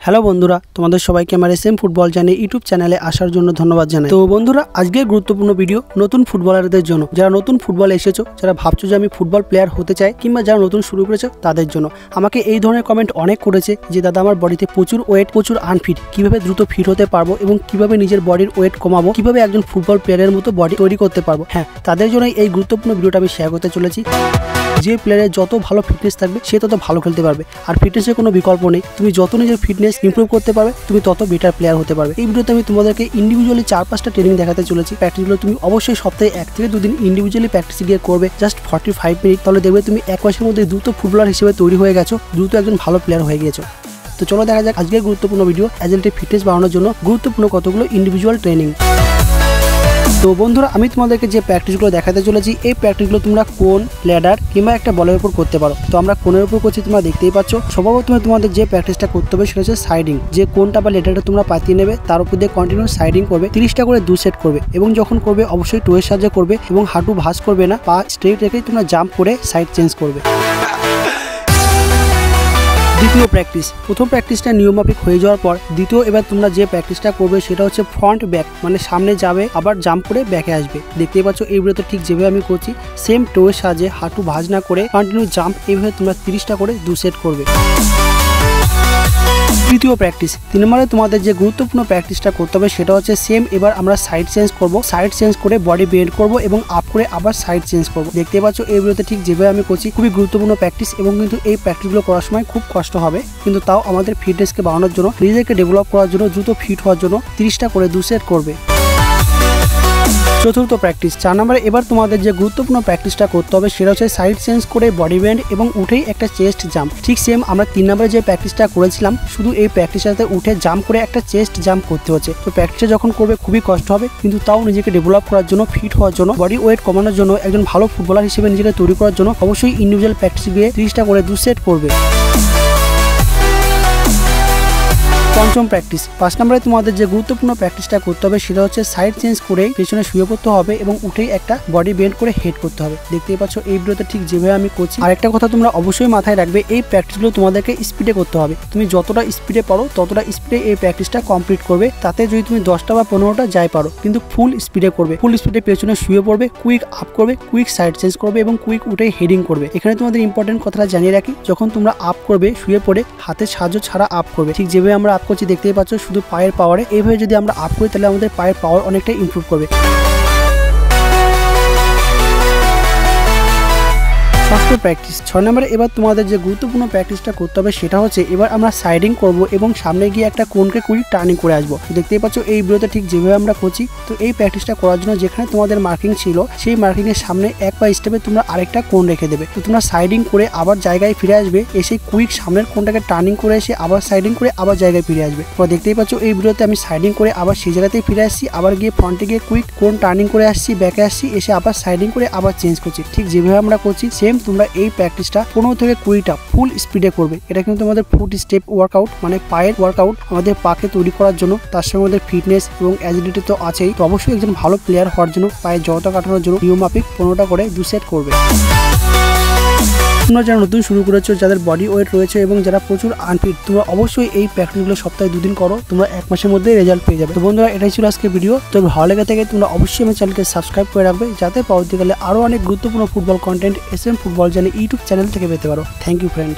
Hello বন্ধুরা, তোমাদের সবাইকে আমার এসএম ফুটবল জানে ইউটিউব চ্যানেলে আসার জন্য ধন্যবাদ জানাই। তো বন্ধুরা, আজকের গুরুত্বপূর্ণ ভিডিও নতুন ফুটবলারদের জন্য, যারা নতুন ফুটবলে এসেছো, যারা ভাবছো যে আমি ফুটবল প্লেয়ার হতে চাই, কিংবা যারা নতুন শুরু করেছো তাদের জন্য। আমাকে এই ধরনের কমেন্ট অনেক করেছে যে দাদা আমার বডিতে প্রচুর ওয়েট, প্রচুর আনফিট, কিভাবে দ্রুত ফিট হতে পারবো এবং কিভাবে নিজের বডির ওয়েট কমাবো, কিভাবে একজন ফুটবল প্লেয়ারের মতো বডি তৈরি করতে পারবো। হ্যাঁ, তাদের জন্য এই গুরুত্বপূর্ণ ভিডিওটা আমি শেয়ার করতে চলেছি। যে প্লেয়ারের যত ভালো ফিটনেস থাকবে সে তত ভালো খেলতে পারবে, আর ফিটনেসের কোনো বিকল্প নেই। তুমি যত নিজের ফিটনেস ইমপ্রুভ করতে পারবে তুমি তত বেটার প্লেয়ার হতে পারবে। এই ভিডিওতে আমি তোমাদেরকে ইন্ডিভিজুয়ালি 4-5টা ট্রেনিং দেখাতে চলেছি। প্র্যাকটিসগুলো তুমি অবশ্যই সপ্তাহে 1 থেকে 2 দিন ইন্ডিভিজুয়ালি প্র্যাকটিস গিয়ে করবে, জাস্ট 45 মিনিট। তাহলে দেখবে তুমি 1 মাসের মধ্যে দ্রুত ফুটবলার হিসেবে তৈরি হয়ে গেছো, দ্রুত একজন ভালো প্লেয়ার হয়ে গিয়েছো। তো চলো দেখা যাক আজকের গুরুত্বপূর্ণ ভিডিও, অ্যাজেন্টের ফিটনেস বাড়ানোর জন্য গুরুত্বপূর্ণ কতগুলো ইন্ডিভিজুয়াল ট্রেনিং। তো বন্ধুরা, আমি তোমাদেরকে যে প্র্যাকটিসগুলো দেখাতে চলেছি, এই প্র্যাকটিসগুলো তোমরা কোন, ল্যাডার কিংবা একটা বলের উপর করতে পারো। তো আমরা কোনের উপর করছি, তোমরা দেখতেই পাচ্ছ। সর্বপ্রথমে তোমাদের যে প্র্যাকটিসটা করতে হবে সেটা হচ্ছে সাইডিং। যে কোনটা বা লেডারটা তোমরা পাতিয়ে নেবে তার উপর দিয়ে কন্টিনিউ সাইডিং করবে, 30টা করে 2 সেট করবে। এবং যখন করবে অবশ্যই টোয়ের সাহায্যে করবে এবং হাঁটু ভাঁজ করবে না, পা স্ট্রেট রেখেই তোমরা জাম্প করে সাইড চেঞ্জ করবে। দ্বিতীয় প্র্যাকটিস, প্রথম প্র্যাকটিসটা নিয়মমাফিক হয়ে যাওয়ার পর দ্বিতীয় এবার তোমরা যে প্র্যাকটিসটা করবে সেটা হচ্ছে ফ্রন্ট ব্যাক, মানে সামনে যাবে আবার জাম্প করে ব্যাকে আসবে। দেখতেই পাচ্ছ এই ভিডিওতে ঠিক যেভাবে আমি করছি সেম টোয়ের সাহায্যে হাঁটু ভাঁজ না করে কন্টিনিউ জাম্প, এইভাবে তোমরা 30টা করে 2 সেট করবে। তৃতীয় প্র্যাকটিস, 3 নম্বরে তোমাদের যে গুরুত্বপূর্ণ প্র্যাকটিসটা করতে হবে সেটা হচ্ছে সেম এবার আমরা সাইড চেঞ্জ করব। সাইড চেঞ্জ করে বডি বেন্ড করব এবং আপ করে আবার সাইড চেঞ্জ করব। দেখতে পাচ্ছ এই ভিডিওতে ঠিক যেভাবে আমি করছি, খুবই গুরুত্বপূর্ণ প্র্যাকটিস। এবং কিন্তু এই প্র্যাকটিসগুলো করার সময় খুব কষ্ট হবে, কিন্তু তাও আমাদের ফিটনেসকে বাড়ানোর জন্য, নিজেকে ডেভেলপ করার জন্য, দ্রুত ফিট হওয়ার জন্য 30টা করে 2 সেট করবে। চতুর্থ প্র্যাকটিস, 4 নম্বরে এবার তোমাদের যে গুরুত্বপূর্ণ প্র্যাকটিসটা করতে হবে সেটা হচ্ছে সাইড চেঞ্জ করে বডি বেন্ড এবং উঠেই একটা চেস্ট জাম্প। ঠিক সেম আমরা 3 নম্বরে যে প্র্যাকটিসটা করেছিলাম, শুধু এই প্র্যাকটিসের সাথে উঠে জাম্প করে একটা চেস্ট জাম্প করতে হচ্ছে। তো প্র্যাকটিসে যখন করবে খুবই কষ্ট হবে, কিন্তু তাও নিজেকে ডেভেলপ করার জন্য, ফিট হওয়ার জন্য, বডি ওয়েট কমানোর জন্য, একজন ভালো ফুটবলার হিসেবে নিজেকে তৈরি করার জন্য অবশ্যই ইন্ডিভিজুয়াল প্র্যাকটিস গিয়ে 30টা করে 2 সেট করবে। পঞ্চম প্র্যাকটিস, 5 নম্বরে তোমাদের যে গুরুত্বপূর্ণ প্র্যাকটিসটা করতে হবে সেটা হচ্ছে সাইড চেঞ্জ করে পেছনে শুয়ে পড়তে হবে এবং উঠেই একটা বডি বেন্ড করে হেড করতে হবে। দেখতেই পাচ্ছ এই ভিডিওতে ঠিক যেভাবে আমি করছি। আরেকটা কথা তোমরা অবশ্যই মাথায় রাখবে, এই প্র্যাকটিসগুলো তোমাদেরকে স্পিডে করতে হবে। তুমি যতটা স্পিডে পারো ততটা স্পিডে এই প্র্যাকটিসটা কমপ্লিট করবে। তাতে যদি তুমি 10টা বা 15টা যাই পারো, কিন্তু ফুল স্পিডে করবে। ফুল স্পিডে পেছনে শুয়ে পড়বে, কুইক আপ করবে, কুইক সাইড চেঞ্জ করবে এবং কুইক উঠে হেডিং করবে। এখানে তোমাদের ইম্পর্টেন্ট কথাটা জানিয়ে রাখি, যখন তোমরা আপ করবে শুয়ে পড়ে হাতের সাহায্য ছাড়া আপ করবে। ঠিক যেভাবে আমরা আপ করছি দেখতেই পাচ্ছ, শুধু পায়ের পাওয়ারে। এইভাবে যদি আমরা আপ করি তাহলে আমাদের পায়ের পাওয়ার অনেকটাই ইমপ্রুভ করবে। ষষ্ঠ প্র্যাকটিস, 6 নম্বরে এবার তোমাদের যে গুরুত্বপূর্ণ প্র্যাকটিসটা করতে হবে সেটা হচ্ছে এবার আমরা সাইডিং করব এবং সামনে গিয়ে একটা কোনকে কুইক টার্নিং করে আসবো। দেখতেই পাচ্ছ এই ভিডিওতে ঠিক যেভাবে আমরা করছি। তো এই প্র্যাকটিসটা করার জন্য যেখানে তোমাদের মার্কিং ছিল সেই মার্কিং এর সামনে এক পা স্টেপে তোমরা আরেকটা কোন রেখে দেবে। তো তোমরা সাইডিং করে আবার জায়গায় ফিরে আসবে, এসে কুইক সামনের কোনটাকে টার্নিং করে এসে আবার সাইডিং করে আবার জায়গায় ফিরে আসবে। তোমরা দেখতেই পাচ্ছ এই ভিডিওতে আমি সাইডিং করে আবার সেই জায়গাতেই ফিরে আসছি, আবার গিয়ে ফ্রন্টে গিয়ে কুইক কোন টার্নিং করে আসছি, ব্যাকে আসছি, এসে আবার সাইডিং করে আবার চেঞ্জ করছি। ঠিক যেভাবে আমরা করছি সেম তোমরা এই প্র্যাকটিসটা 15 থেকে 20টা ফুল স্পিডে করবে। এটা কিন্তু আমাদের ফুট স্টেপ ওয়ার্কআউট, মানে পায়ের ওয়ার্কআউট, আমাদের পাকে তৈরি করার জন্য। তার সঙ্গে আমাদের ফিটনেস এবং অ্যাজিলিটি তো আছেই। তো অবশ্যই একজন ভালো প্লেয়ার হওয়ার জন্য, পায়ের জড়তা কাটানোর জন্য নিয়মমাফিক 15টা করে 2 সেট করবে। তোমরা যারা নতুন শুরু করেছো, যাদের বডি ওয়েট রয়েছে এবং যারা প্রচুর আনফিট, তোমরা অবশ্যই এই প্র্যাকটিসগুলো সপ্তাহে 2 দিন করো, তোমরা 1 মাসের মধ্যে রেজাল্ট পেয়ে যাবে। তো বন্ধুরা, এটাই ছিল আজকের ভিডিও। তো ভালো লেগে থাকে তোমরা অবশ্যই আমার চ্যানেলকে সাবস্ক্রাইব করে রাখবে, যাতে পরবর্তীকালে আরও অনেক গুরুত্বপূর্ণ ফুটবল কন্টেন্ট এসএম ফুটবল জানে ইউটিউব চ্যানেল থেকে পেতে পারো। Thank you friend.